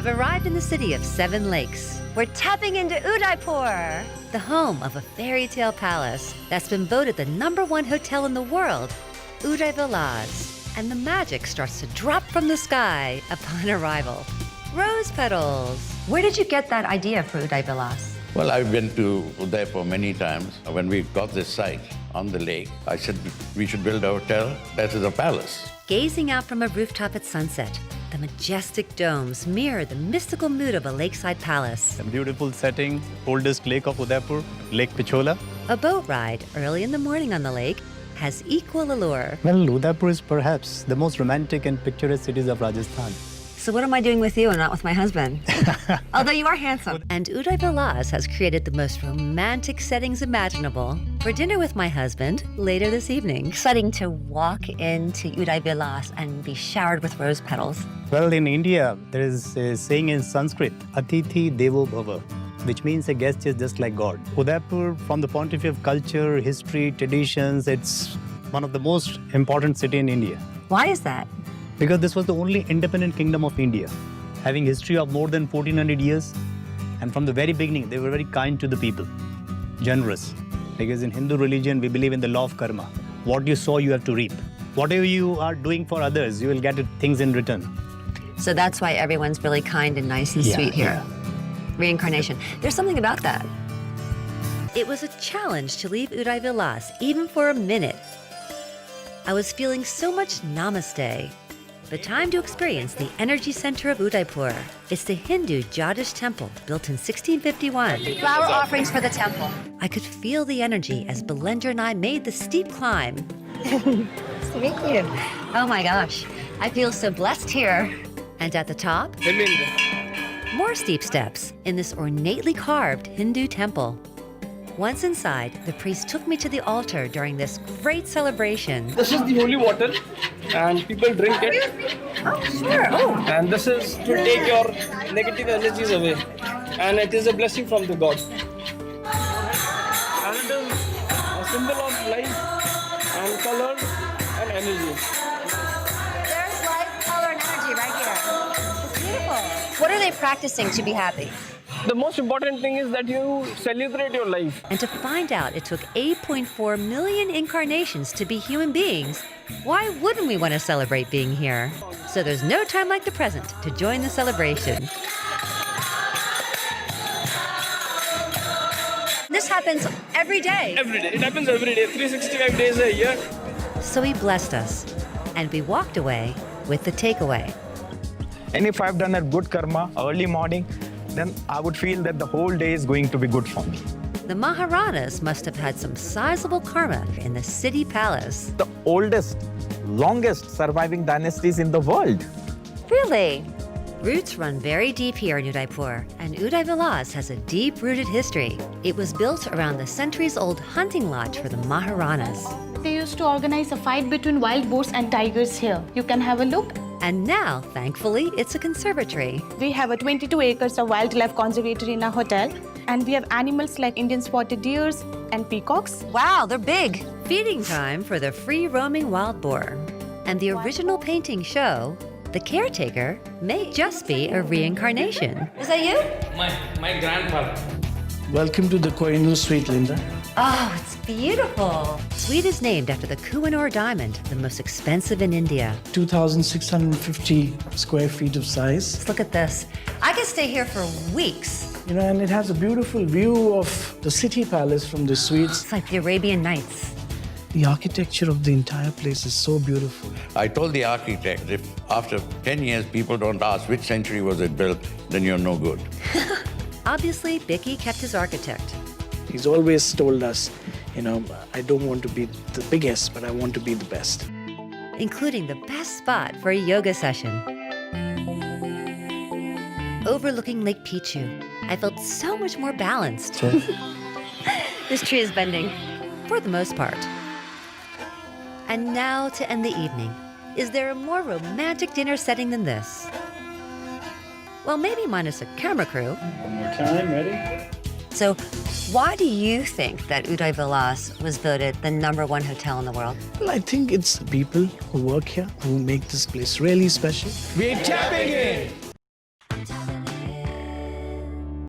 We've arrived in the city of 7 lakes. We're tapping into Udaipur, the home of a fairy tale palace that's been voted the #1 hotel in the world, Udaivilas. And the magic starts to drop from the sky upon arrival. Rose petals. Where did you get that idea for Udaivilas? Well, I've been to Udaipur many times. When we got this site on the lake, I said we should build a hotel that is a palace. Gazing out from a rooftop at sunset, the majestic domes mirror the mystical mood of a lakeside palace. A beautiful setting, oldest lake of Udaipur, Lake Pichola. A boat ride early in the morning on the lake has equal allure. Well, Udaipur is perhaps the most romantic and picturesque cities of Rajasthan. So what am I doing with you and not with my husband? Although you are handsome. And Udaivilas has created the most romantic settings imaginable for dinner with my husband later this evening. Exciting to walk into Udaivilas and be showered with rose petals. Well, in India, there is a saying in Sanskrit, Atithi Devo Bhava, which means a guest is just like God. Udaipur, from the point of view of culture, history, traditions, it's one of the most important cities in India. Why is that? Because this was the only independent kingdom of India, having history of more than 1400 years. And from the very beginning, they were very kind to the people, generous. Because in Hindu religion, we believe in the law of karma. What you sow, you have to reap. Whatever you are doing for others, you will get things in return. So that's why everyone's really kind and nice and sweet here. Reincarnation. There's something about that. It was a challenge to leave Udaivilas even for a minute. I was feeling so much namaste. The time to experience the energy center of Udaipur. It's the Hindu Jagdish temple built in 1651. Flower offerings for the temple. I could feel the energy as Belender and I made the steep climb. Nice to meet you. Oh my gosh, I feel so blessed here. And at the top, more steep steps in this ornately carved Hindu temple. Once inside, the priest took me to the altar during this great celebration. This is the holy water, and people drink it. Oh, sure. Oh. And this is to take your negative energies away. And it is a blessing from the God. And it is a symbol of life and color and energy. There's life, color, and energy right here. It's beautiful. What are they practicing to be happy? The most important thing is that you celebrate your life. And to find out it took 8.4 million incarnations to be human beings, why wouldn't we want to celebrate being here? So there's no time like the present to join the celebration. This happens every day. Every day. It happens every day, 365 days a year. So he blessed us, and we walked away with the takeaway. And if I've done a good karma early morning, then I would feel that the whole day is going to be good for me. The Maharanas must have had some sizable karma in the city palace. The oldest, longest surviving dynasties in the world. Really? Roots run very deep here in Udaipur, and Udaivilas has a deep-rooted history. It was built around the centuries-old hunting lodge for the Maharanas. They used to organize a fight between wild boars and tigers here. You can have a look. And now, thankfully, it's a conservatory. We have a 22 acres of wildlife conservatory in our hotel. And we have animals like Indian spotted deers and peacocks. Wow, they're big. Feeding time for the free-roaming wild boar. And the original painting show, the caretaker may just be a reincarnation. Is that you? My grandfather. Welcome to the Kohinoor Suite, Linda. Oh, it's beautiful. Suite is named after the Kohinoor diamond, the most expensive in India. 2,650 square feet of size. Let's look at this. I could stay here for weeks. You know, and it has a beautiful view of the city palace from the suites. It's like the Arabian Nights. The architecture of the entire place is so beautiful. I told the architect, if after 10 years people don't ask which century was it built, then you're no good. Obviously, Bicky kept his architect. He's always told us, you know, I don't want to be the biggest, but I want to be the best. Including the best spot for a yoga session. Overlooking Lake Pichu, I felt so much more balanced. This tree is bending, for the most part. And now to end the evening. Is there a more romantic dinner setting than this? Well, maybe minus a camera crew. One more time, ready? So, why do you think that Udaivilas was voted the #1 hotel in the world? Well, I think it's the people who work here who make this place really special. We're tapping in.